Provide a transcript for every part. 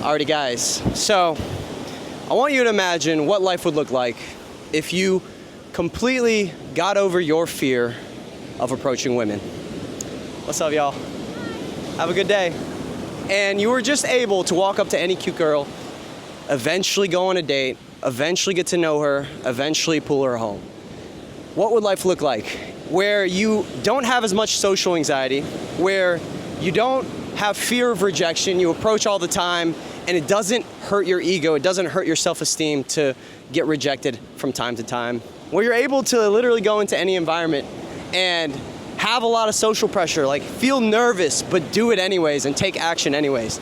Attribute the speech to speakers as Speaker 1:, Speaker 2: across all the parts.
Speaker 1: Alrighty guys, so I want you to imagine what life would look like if you completely got over your fear of approaching women. What's up, y'all? Have a good day. And you were just able to walk up to any cute girl, eventually go on a date, eventually get to know her, eventually pull her home. What would life look like? Where you don't have as much social anxiety, where you don't have fear of rejection, you approach all the time, and it doesn't hurt your ego, it doesn't hurt your self-esteem to get rejected from time to time. Where you're able to literally go into any environment and have a lot of social pressure, like feel nervous, but do it anyways and take action anyways.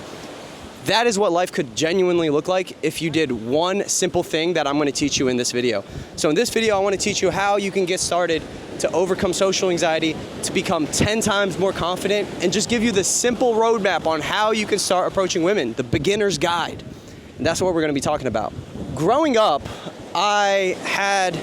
Speaker 1: That is what life could genuinely look like if you did one simple thing that I'm gonna teach you in this video. So in this video, I wanna teach you how you can get started to overcome social anxiety, to become 10 times more confident, and just give you the simple roadmap on how you can start approaching women, the beginner's guide. And that's what we're gonna be talking about. Growing up, I had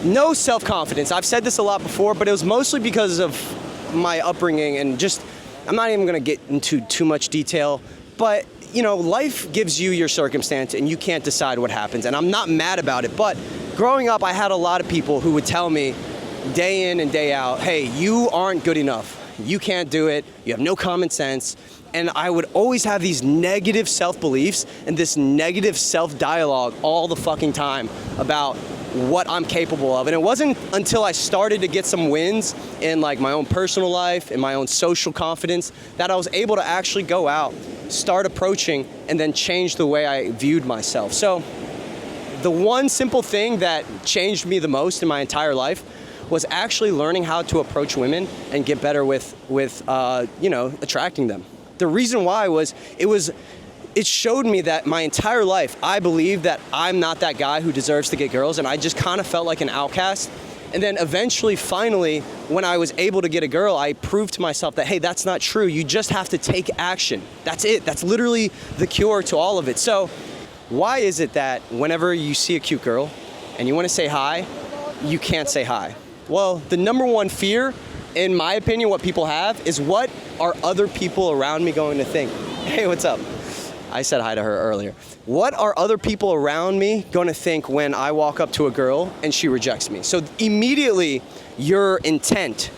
Speaker 1: no self-confidence. I've said this a lot before, but it was mostly because of my upbringing and just, I'm not even gonna get into too much detail, but you know, life gives you your circumstance and you can't decide what happens, and I'm not mad about it, but growing up, I had a lot of people who would tell me day in and day out, hey, you aren't good enough. You can't do it. You have no common sense. And I would always have these negative self-beliefs and this negative self-dialogue all the fucking time about what I'm capable of. And it wasn't until I started to get some wins in like my own personal life, in my own social confidence, that I was able to actually go out, start approaching, and then change the way I viewed myself. So the one simple thing that changed me the most in my entire life was actually learning how to approach women and get better with attracting them. The reason why was it showed me that my entire life, I believed that I'm not that guy who deserves to get girls, and I just kind of felt like an outcast. And then eventually, finally, when I was able to get a girl, I proved to myself that, hey, that's not true. You just have to take action. That's it. That's literally the cure to all of it. So why is it that whenever you see a cute girl and you want to say hi, you can't say hi? Well, the number one fear, in my opinion, what people have is, what are other people around me going to think? Hey, what's up? I said hi to her earlier. What are other people around me going to think when I walk up to a girl and she rejects me? So immediately your intent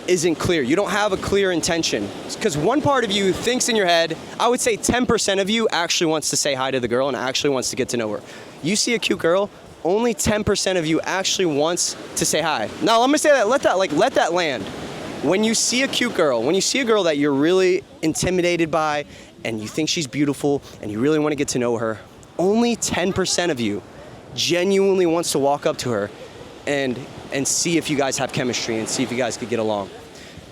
Speaker 1: isn't clear. You don't have a clear intention. Because one part of you thinks in your head, I would say 10% of you actually wants to say hi to the girl and actually wants to get to know her. You see a cute girl, only 10% of you actually wants to say hi. Now let me say that, let that land. When you see a cute girl, when you see a girl that you're really intimidated by and you think she's beautiful and you really want to get to know her, only 10% of you genuinely wants to walk up to her and see if you guys have chemistry and see if you guys could get along.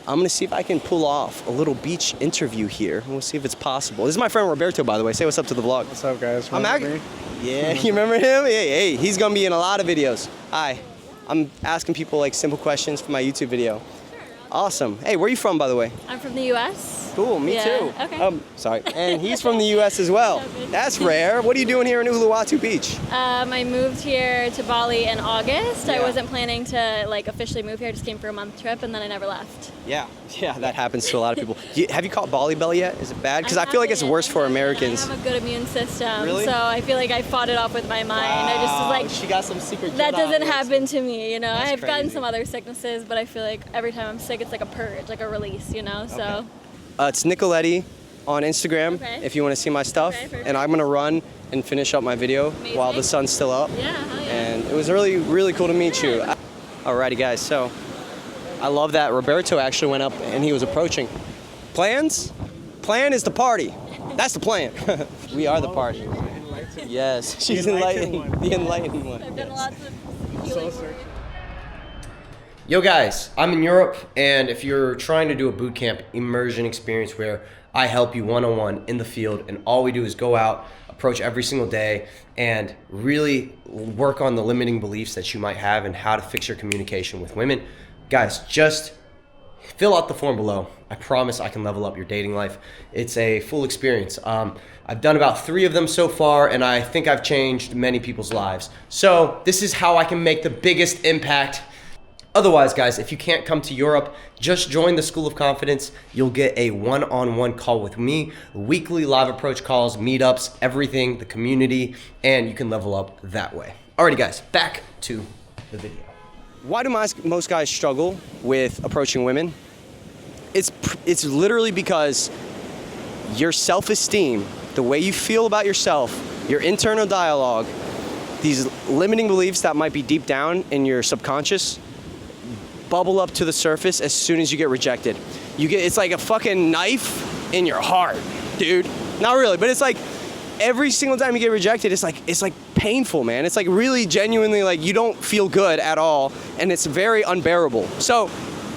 Speaker 1: I'm gonna see if I can pull off a little beach interview here. We'll see if it's possible. This is my friend Roberto, by the way. Say what's up to the vlog.
Speaker 2: What's up, guys?
Speaker 1: Yeah, you remember him? Hey, he's gonna be in a lot of videos. Hi, I'm asking people like simple questions for my YouTube video. Awesome. Hey, where are you from, by the way?
Speaker 3: I'm from the U.S.
Speaker 1: Cool, me too.
Speaker 3: Okay.
Speaker 1: Sorry. And he's from the U.S. as well. That's rare. What are you doing here in Uluwatu Beach?
Speaker 3: I moved here to Bali in August.
Speaker 1: Yeah.
Speaker 3: I wasn't planning to like officially move here. I just came for a month trip and then I never left.
Speaker 1: Yeah, that happens to a lot of people. Have you caught Bali belly yet? Is it bad? Because I feel like it's worse for Americans.
Speaker 3: I have a good immune system,
Speaker 1: Really?
Speaker 3: so I feel like I fought it off with my mind. I just was like,
Speaker 1: she got some secret.
Speaker 3: that
Speaker 1: Jedi
Speaker 3: doesn't
Speaker 1: moves.
Speaker 3: happen to me, you know.
Speaker 1: That's
Speaker 3: I've gotten
Speaker 1: crazy.
Speaker 3: some other sicknesses, but I feel like every time I'm sick, it's like a purge, like a release, you know. So.
Speaker 1: Okay. It's Nicoletti on Instagram,
Speaker 3: Okay.
Speaker 1: if you want to see my stuff.
Speaker 3: Okay, perfect.
Speaker 1: And I'm gonna run and finish up my video
Speaker 3: Amazing.
Speaker 1: while the sun's still up.
Speaker 3: Yeah, hell yeah.
Speaker 1: And it was really, really cool to meet you.
Speaker 3: Yeah.
Speaker 1: Alrighty, guys. So I love that Roberto actually went up and he was approaching. Plans? Plan is the party. That's the plan. We are the party. Yes, she's the enlightened one.
Speaker 3: I've done
Speaker 1: Yes.
Speaker 3: lots of healing work.
Speaker 1: Yo guys, I'm in Europe, and if you're trying to do a boot camp immersion experience where I help you one-on-one in the field, and all we do is go out, approach every single day, and really work on the limiting beliefs that you might have and how to fix your communication with women, guys, just fill out the form below. I promise I can level up your dating life. It's a full experience. I've done about 3 of them so far, and I think I've changed many people's lives. So this is how I can make the biggest impact.
Speaker 2: Otherwise, guys, if you can't come to Europe, just join the School of Confidence. You'll get a one-on-one call with me, weekly live approach calls, meetups, everything, the community, and you can level up that way. Alrighty, guys, back to the video.
Speaker 1: Why do most guys struggle with approaching women? It's literally because your self-esteem, the way you feel about yourself, your internal dialogue, these limiting beliefs that might be deep down in your subconscious bubble up to the surface as soon as you get rejected. It's like a fucking knife in your heart, dude. Not really, but it's like every single time you get rejected, it's like painful, man. It's like really genuinely like you don't feel good at all, and it's very unbearable. So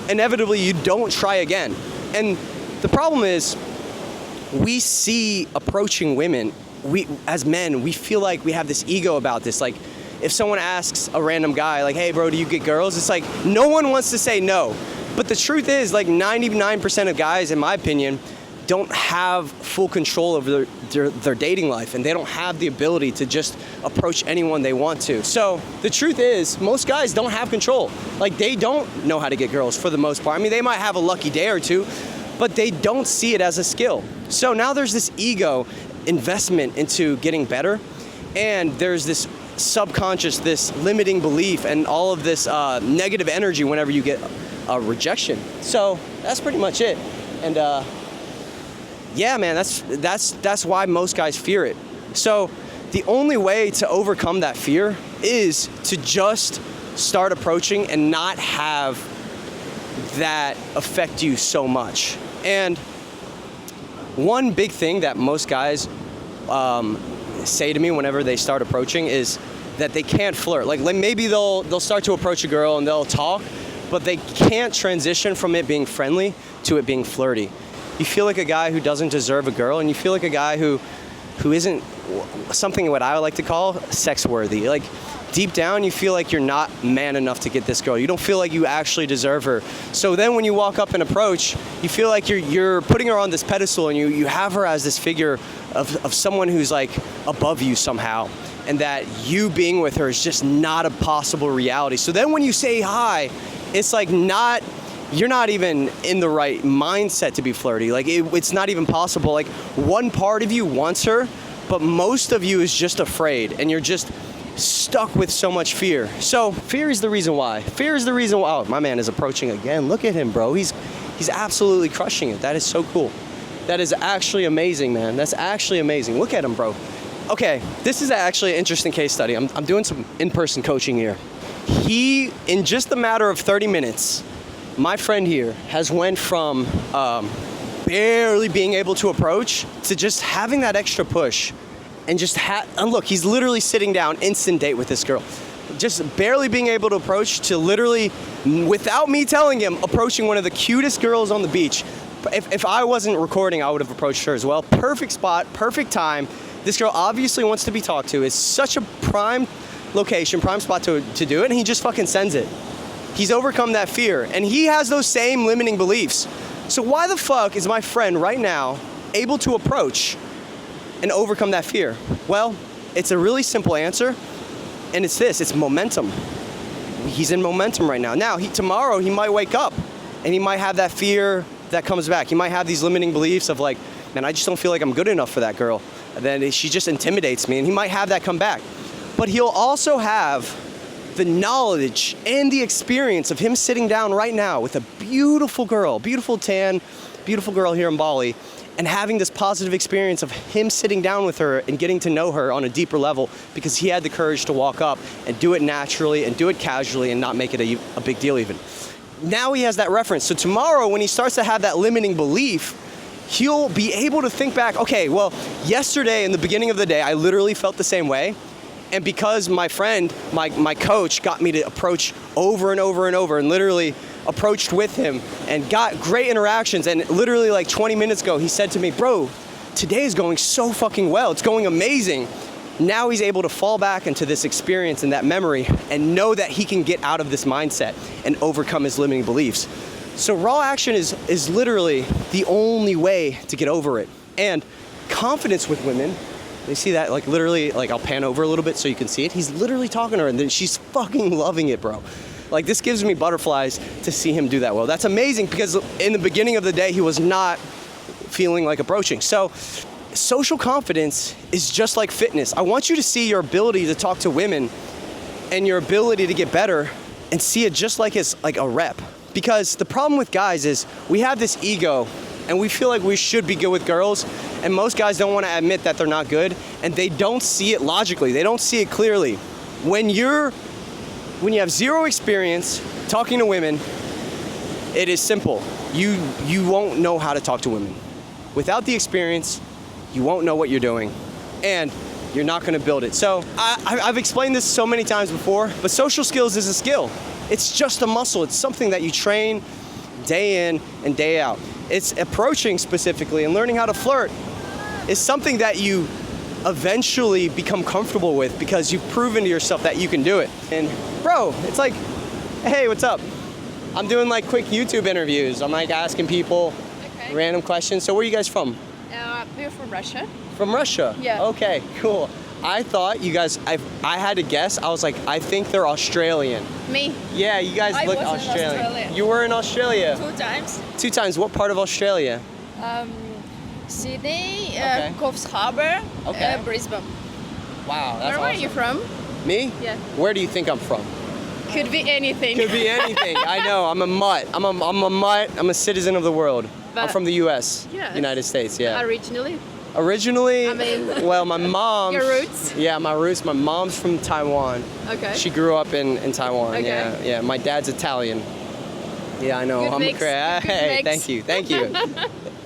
Speaker 1: inevitably you don't try again. And the problem is we see approaching women, as men, we feel like we have this ego about this. Like if someone asks a random guy, like, hey bro, do you get girls? It's like, no one wants to say no. But the truth is, like 99% of guys, in my opinion, don't have full control over their dating life, and they don't have the ability to just approach anyone they want to. So the truth is, most guys don't have control. Like they don't know how to get girls for the most part. I mean, they might have a lucky day or two, but they don't see it as a skill. So now there's this ego investment into getting better, and there's this subconscious, this limiting belief, and all of this negative energy whenever you get a rejection. So that's pretty much it. And yeah, man, that's why most guys fear it. So the only way to overcome that fear is to just start approaching and not have that affect you so much. And one big thing that most guys say to me whenever they start approaching is that they can't flirt. Like maybe they'll start to approach a girl and they'll talk, but they can't transition from it being friendly to it being flirty. You feel like a guy who doesn't deserve a girl, and you feel like a guy who isn't something what I like to call sex worthy. Like deep down you feel like you're not man enough to get this girl. You don't feel like you actually deserve her. So then when you walk up and approach, you feel like you're putting her on this pedestal, and you have her as this figure of someone who's like above you somehow, and that you being with her is just not a possible reality. So then when you say hi, it's like you're not even in the right mindset to be flirty. Like it's not even possible. Like one part of you wants her, but most of you is just afraid, and you're just stuck with so much fear. So fear is the reason why. Fear is the reason why. Oh, my man is approaching again. Look at him, bro. He's absolutely crushing it. That is so cool. That is actually amazing, man. That's actually amazing. Look at him, bro. Okay, this is actually an interesting case study. I'm doing some in-person coaching here. In just a matter of 30 minutes, my friend here has went from barely being able to approach to just having that extra push, and and look, he's literally sitting down, instant date with this girl. Just barely being able to approach to literally, without me telling him, approaching one of the cutest girls on the beach. If I wasn't recording, I would have approached her as well. Perfect spot, perfect time. This girl obviously wants to be talked to. It's such a prime location, prime spot to do it, and he just fucking sends it. He's overcome that fear, and he has those same limiting beliefs. So why the fuck is my friend right now able to approach and overcome that fear? Well, it's a really simple answer, and it's this: it's momentum. He's in momentum right now. Now, tomorrow he might wake up, and he might have that fear that comes back. He might have these limiting beliefs of like, man, I just don't feel like I'm good enough for that girl. And then she just intimidates me, and he might have that come back. But he'll also have the knowledge and the experience of him sitting down right now with a beautiful girl, beautiful tan, beautiful girl here in Bali, and having this positive experience of him sitting down with her and getting to know her on a deeper level, because he had the courage to walk up and do it naturally and do it casually and not make it a big deal even. Now he has that reference. So tomorrow when he starts to have that limiting belief, he'll be able to think back, okay, well, yesterday in the beginning of the day, I literally felt the same way. And because my friend, my coach, got me to approach over and over and over, and literally approached with him and got great interactions, and literally like 20 minutes ago, he said to me, bro, today is going so fucking well. It's going amazing. Now he's able to fall back into this experience and that memory and know that he can get out of this mindset and overcome his limiting beliefs. So raw action is literally the only way to get over it. And confidence with women, you see that, like literally, like I'll pan over a little bit so you can see it. He's literally talking to her, and then she's fucking loving it, bro. Like, this gives me butterflies to see him do that well. That's amazing because in the beginning of the day, he was not feeling like approaching. So social confidence is just like fitness. I want you to see your ability to talk to women and your ability to get better and see it just like it's like a rep. Because the problem with guys is we have this ego and we feel like we should be good with girls, and most guys don't want to admit that they're not good, and they don't see it logically. They don't see it clearly. When you have zero experience talking to women, it is simple. You won't know how to talk to women. Without the experience, you won't know what you're doing, and you're not going to build it. So I've explained this so many times before, but social skills is a skill. It's just a muscle. It's something that you train day in and day out. It's approaching specifically and learning how to flirt is something that you eventually become comfortable with because you've proven to yourself that you can do it. And bro, it's like, hey, what's up? I'm doing like quick YouTube interviews. I'm like asking people random questions. So where are you guys from?
Speaker 4: We're from Russia.
Speaker 1: From Russia?
Speaker 4: Yeah.
Speaker 1: Okay, cool. I thought you guys, I had to guess. I was like, I think they're Australian.
Speaker 4: Me?
Speaker 1: Yeah, you guys
Speaker 4: I
Speaker 1: look
Speaker 4: was in
Speaker 1: Australian.
Speaker 4: Australia.
Speaker 1: You were in Australia?
Speaker 4: 2 times.
Speaker 1: 2 times. What part of Australia?
Speaker 4: Sydney,
Speaker 1: Okay.
Speaker 4: Coffs Harbour,
Speaker 1: Okay.
Speaker 4: Brisbane.
Speaker 1: Wow, that's
Speaker 4: Where are you from?
Speaker 1: Me?
Speaker 4: Yeah.
Speaker 1: Where do you think I'm from?
Speaker 4: Could be anything.
Speaker 1: Could be anything. I know. I'm a mutt. I'm a mutt. I'm a citizen of the world. I'm
Speaker 4: But-
Speaker 1: from the U.S.
Speaker 4: Yes.
Speaker 1: United States. Yeah.
Speaker 4: Originally.
Speaker 1: Originally,
Speaker 4: I mean-
Speaker 1: well, my mom.
Speaker 4: Your roots?
Speaker 1: Yeah, my roots. My mom's from Taiwan.
Speaker 4: Okay.
Speaker 1: She grew up in Taiwan.
Speaker 4: Okay.
Speaker 1: Yeah, yeah. My dad's Italian. Yeah, I know.
Speaker 4: Good
Speaker 1: I'm
Speaker 4: mix.
Speaker 1: a
Speaker 4: Good
Speaker 1: Hey,
Speaker 4: mix.
Speaker 1: thank you.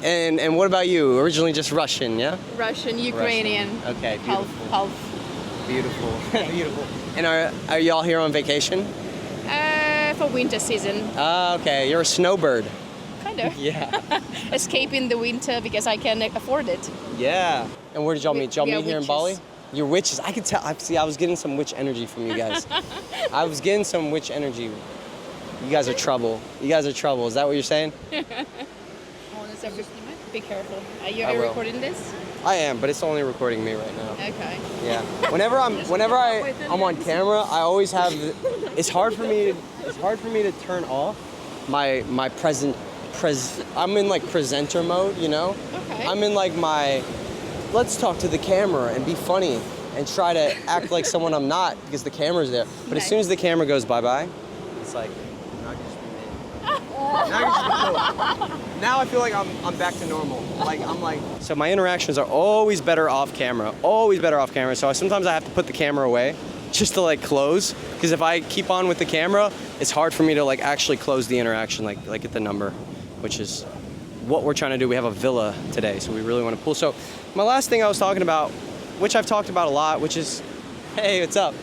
Speaker 1: And what about you? Originally just Russian, yeah?
Speaker 4: Russian, Ukrainian.
Speaker 1: Okay,
Speaker 4: Half,
Speaker 1: beautiful.
Speaker 4: half.
Speaker 1: Beautiful. Beautiful. And are y'all here on vacation?
Speaker 4: For winter season,
Speaker 1: Okay. You're a snowbird.
Speaker 4: kind of.
Speaker 1: Yeah.
Speaker 4: Escaping the winter because I can afford it.
Speaker 1: Yeah. And where did y'all meet? Did y'all
Speaker 4: We are
Speaker 1: meet here in
Speaker 4: witches.
Speaker 1: Bali? You're witches. I could tell. I was getting some witch energy from you guys. I was getting some witch energy. You guys are trouble. You guys are trouble. Is that what you're saying?
Speaker 4: So be careful. Are you
Speaker 1: I will.
Speaker 4: recording this?
Speaker 1: I am, but it's only recording me right now.
Speaker 4: Okay.
Speaker 1: Yeah. Whenever I'm on camera, I always have. It's hard for me to turn off my I'm in like presenter mode, you know.
Speaker 4: Okay.
Speaker 1: I'm in like my let's talk to the camera and be funny and try to act like someone I'm not because the camera's there. But as
Speaker 4: Nice.
Speaker 1: soon as the camera goes bye-bye, it's like now I can just be me. Now I can just be cool. Now I feel like I'm back to normal. Like I'm like so my interactions are always better off camera. Always better off camera. So sometimes I have to put the camera away just to like close because if I keep on with the camera, it's hard for me to like actually close the interaction like get the number, which is what we're trying to do. We have a villa today, so we really want to pool. So my last thing I was talking about, which I've talked about a lot, which is, hey, what's up?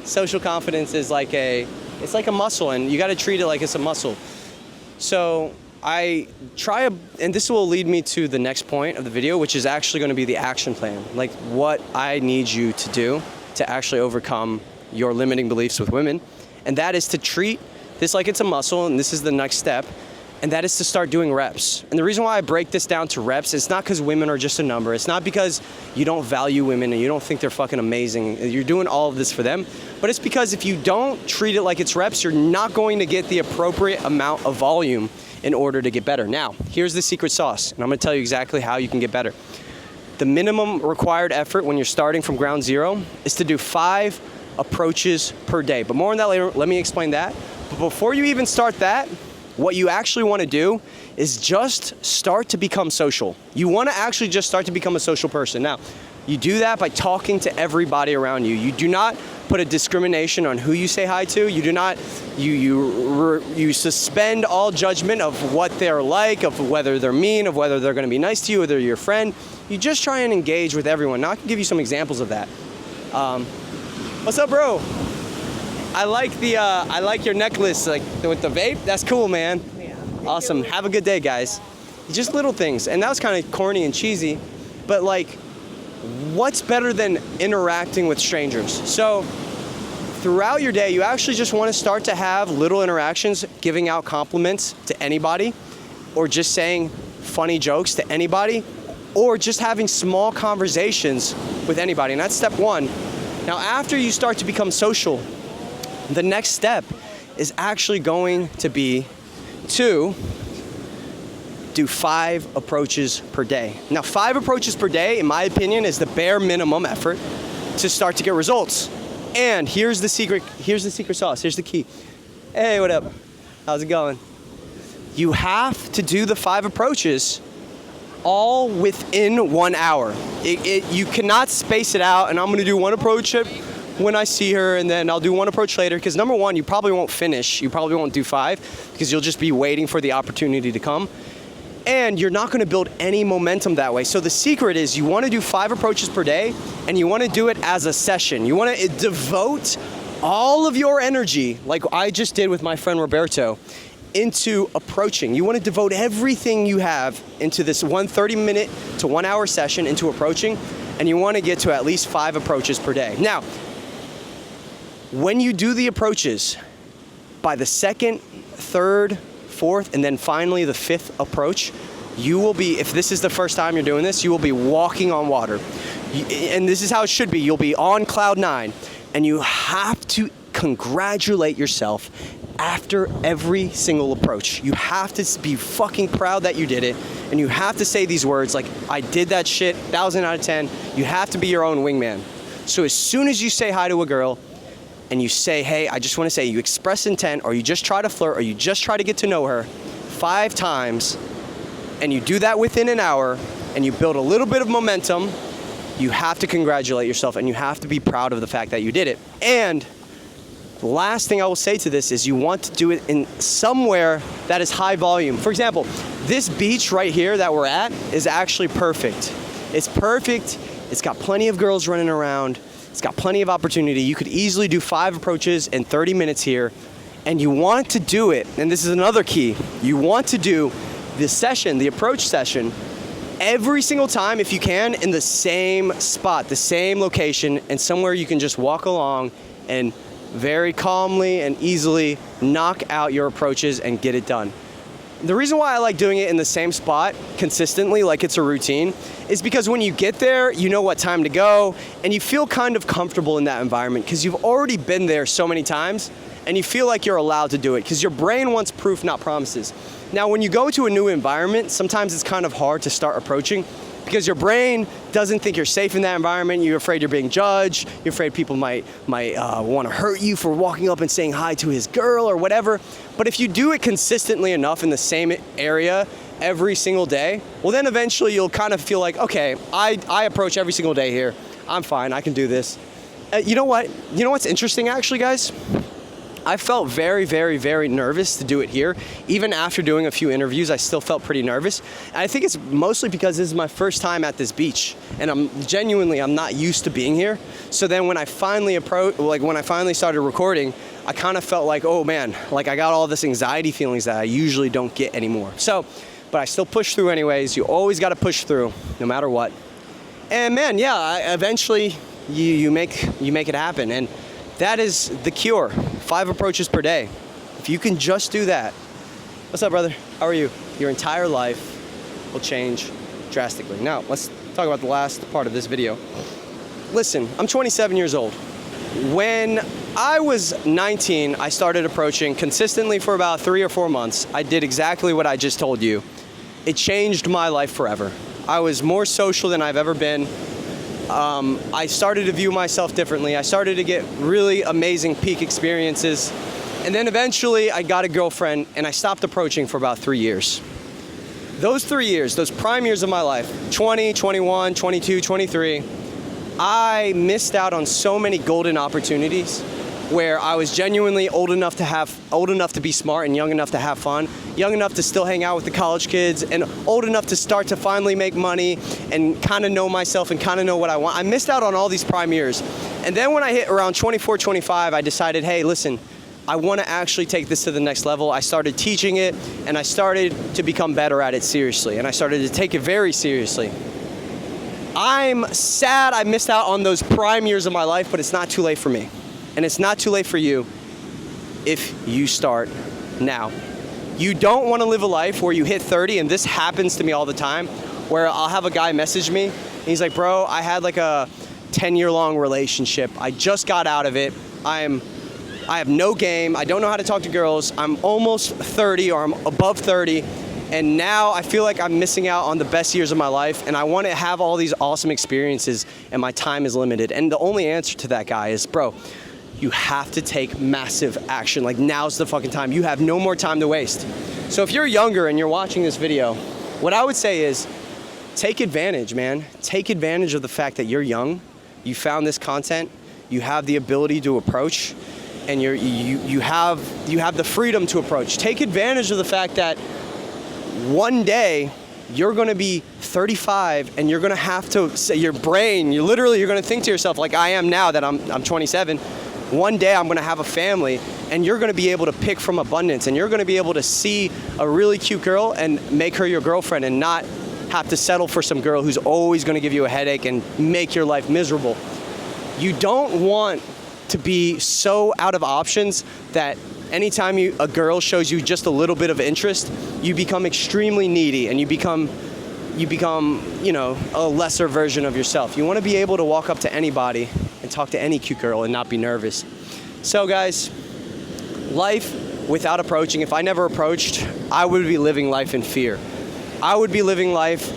Speaker 1: Social confidence is like it's like a muscle, and you got to treat it like it's a muscle. So and this will lead me to the next point of the video, which is actually going to be the action plan, like what I need you to do to actually overcome your limiting beliefs with women, and that is to treat this like it's a muscle, and this is the next step. And that is to start doing reps. And the reason why I break this down to reps, it's not because women are just a number. It's not because you don't value women and you don't think they're fucking amazing. You're doing all of this for them. But it's because if you don't treat it like it's reps, you're not going to get the appropriate amount of volume in order to get better. Now, here's the secret sauce. And I'm gonna tell you exactly how you can get better. The minimum required effort when you're starting from ground zero is to do 5 approaches per day. But more on that later, let me explain that. But before you even start that, what you actually want to do is just start to become social. You want to actually just start to become a social person. Now, you do that by talking to everybody around you. You do not put a discrimination on who you say hi to. You do not, you suspend all judgment of what they're like, of whether they're mean, of whether they're going to be nice to you, whether you're your friend. You just try and engage with everyone. Now, I can give you some examples of that. What's up, bro? I like your necklace, like with the vape. That's cool, man. Yeah. Awesome. Have a good day, guys. Just little things, and that was kind of corny and cheesy, but like, what's better than interacting with strangers? So, throughout your day, you actually just want to start to have little interactions, giving out compliments to anybody, or just saying funny jokes to anybody, or just having small conversations with anybody, and that's step 1. Now, after you start to become social, the next step is actually going to be to do 5 approaches per day. Now, 5 approaches per day, in my opinion, is the bare minimum effort to start to get results. And here's the secret sauce, here's the key. Hey, what up? How's it going? You have to do the 5 approaches all within 1 hour. You cannot space it out, and I'm gonna do 1 approach when I see her, and then I'll do 1 approach later, because number 1, you probably won't finish. You probably won't do 5, because you'll just be waiting for the opportunity to come. And you're not gonna build any momentum that way. So the secret is you wanna do 5 approaches per day, and you wanna do it as a session. You wanna devote all of your energy, like I just did with my friend Roberto, into approaching. You wanna devote everything you have into this 30-minute to 1 hour session into approaching, and you wanna get to at least 5 approaches per day. Now, when you do the approaches, by the 2nd, 3rd, 4th, and then finally the 5th approach, you will be, if this is the first time you're doing this, you will be walking on water. And this is how it should be. You'll be on cloud 9, and you have to congratulate yourself after every single approach. You have to be fucking proud that you did it, and you have to say these words like, I did that shit, 1,000 out of 10. You have to be your own wingman. So as soon as you say hi to a girl, and you say, hey, I just wanna say, you express intent, or you just try to flirt, or you just try to get to know her 5 times, and you do that within an hour, and you build a little bit of momentum, you have to congratulate yourself, and you have to be proud of the fact that you did it. And the last thing I will say to this is you want to do it in somewhere that is high volume. For example, this beach right here that we're at is actually perfect. It's perfect, it's got plenty of girls running around, it's got plenty of opportunity. You could easily do 5 approaches in 30 minutes here, and you want to do it, and this is another key, you want to do this session, the approach session, every single time if you can in the same spot, the same location, and somewhere you can just walk along and very calmly and easily knock out your approaches and get it done. The reason why I like doing it in the same spot consistently, like it's a routine, is because when you get there, you know what time to go, and you feel kind of comfortable in that environment because you've already been there so many times, and you feel like you're allowed to do it because your brain wants proof, not promises. Now, when you go to a new environment, sometimes it's kind of hard to start approaching because your brain doesn't think you're safe in that environment. You're afraid you're being judged. You're afraid people might want to hurt you for walking up and saying hi to his girl or whatever. But if you do it consistently enough in the same area every single day, well, then eventually you'll kind of feel like, okay, I approach every single day here. I'm fine. I can do this. You know what? You know what's interesting, actually, guys? I felt very, very, very nervous to do it here. Even after doing a few interviews, I still felt pretty nervous. And I think it's mostly because this is my first time at this beach, and I'm not used to being here. So then when I finally started recording, I kind of felt like, oh man, like I got all this anxiety feelings that I usually don't get anymore. So, but I still push through anyways. You always got to push through, no matter what. And man, yeah, eventually you make it happen, and that is the cure. 5 approaches per day. If you can just do that. What's up, brother? How are you? Your entire life will change drastically. Now, let's talk about the last part of this video. Listen, I'm 27 years old. When I was 19, I started approaching consistently for about 3 or 4 months. I did exactly what I just told you. It changed my life forever. I was more social than I've ever been. I started to view myself differently. I started to get really amazing peak experiences. And then eventually I got a girlfriend and I stopped approaching for about 3 years. Those 3 years, those prime years of my life, 20, 21, 22, 23, I missed out on so many golden opportunities where I was genuinely old enough to be smart and young enough to have fun, young enough to still hang out with the college kids, and old enough to start to finally make money and kind of know myself and kind of know what I want. I missed out on all these prime years. And then when I hit around 24, 25, I decided, hey, listen, I want to actually take this to the next level. I started teaching it, and I started to become better at it seriously, and I started to take it very seriously. I'm sad I missed out on those prime years of my life, but it's not too late for me. And it's not too late for you if you start now. You don't want to live a life where you hit 30, and this happens to me all the time, where I'll have a guy message me, and he's like, bro, I had like a 10-year-long relationship. I just got out of it. I'm I have no game. I don't know how to talk to girls. I'm almost 30 or I'm above 30. And now I feel like I'm missing out on the best years of my life, and I want to have all these awesome experiences, and my time is limited. And the only answer to that, guy, is, bro, you have to take massive action. Like, now's the fucking time. You have no more time to waste. So if you're younger and you're watching this video, what I would say is take advantage, man. Take advantage of the fact that you're young, you found this content, you have the ability to approach, and you have the freedom to approach. Take advantage of the fact that one day you're going to be 35 and you're going to have to say, your brain, you're going to think to yourself, like I am now that I'm 27, one day I'm going to have a family, and you're going to be able to pick from abundance, and you're going to be able to see a really cute girl and make her your girlfriend, and not have to settle for some girl who's always going to give you a headache and make your life miserable. You don't want to be so out of options that anytime a girl shows you just a little bit of interest, you become extremely needy, and you become, you know, a lesser version of yourself. You want to be able to walk up to anybody and talk to any cute girl and not be nervous. So guys, life without approaching, if I never approached, I would be living life in fear. I would be living life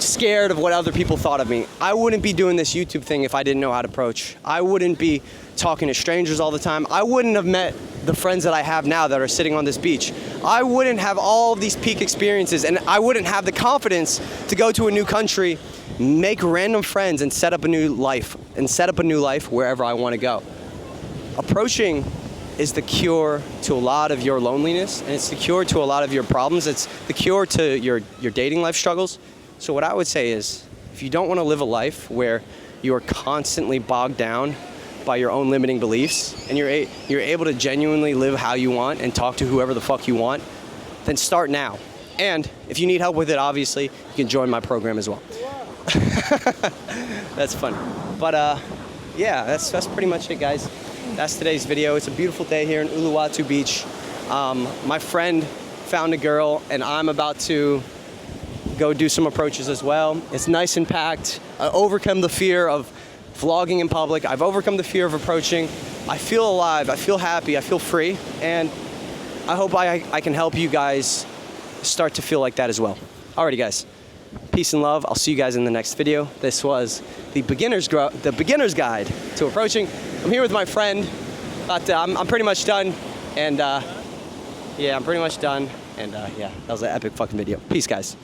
Speaker 1: scared of what other people thought of me. I wouldn't be doing this YouTube thing if I didn't know how to approach. I wouldn't be talking to strangers all the time. I wouldn't have met the friends that I have now that are sitting on this beach. I wouldn't have all of these peak experiences, and I wouldn't have the confidence to go to a new country, make random friends, and set up a new life wherever I want to go. Approaching is the cure to a lot of your loneliness, and it's the cure to a lot of your problems. It's the cure to your dating life struggles. So what I would say is, if you don't want to live a life where you are constantly bogged down by your own limiting beliefs, and you're able to genuinely live how you want and talk to whoever the fuck you want, then start now. And if you need help with it, obviously, you can join my program as well. That's fun. But yeah, that's pretty much it, guys. That's today's video. It's a beautiful day here in Uluwatu Beach. My friend found a girl, and I'm about to go do some approaches as well. It's nice and packed. I overcome the fear of vlogging in public. I've overcome the fear of approaching. I feel alive, I feel happy, I feel free, and I hope I can help you guys start to feel like that as well. Alrighty guys, peace and love. I'll see you guys in the next video. This was the beginner's guide to approaching. I'm here with my friend, but I'm pretty much done, and yeah, I'm pretty much done, and yeah, that was an epic fucking video. Peace guys.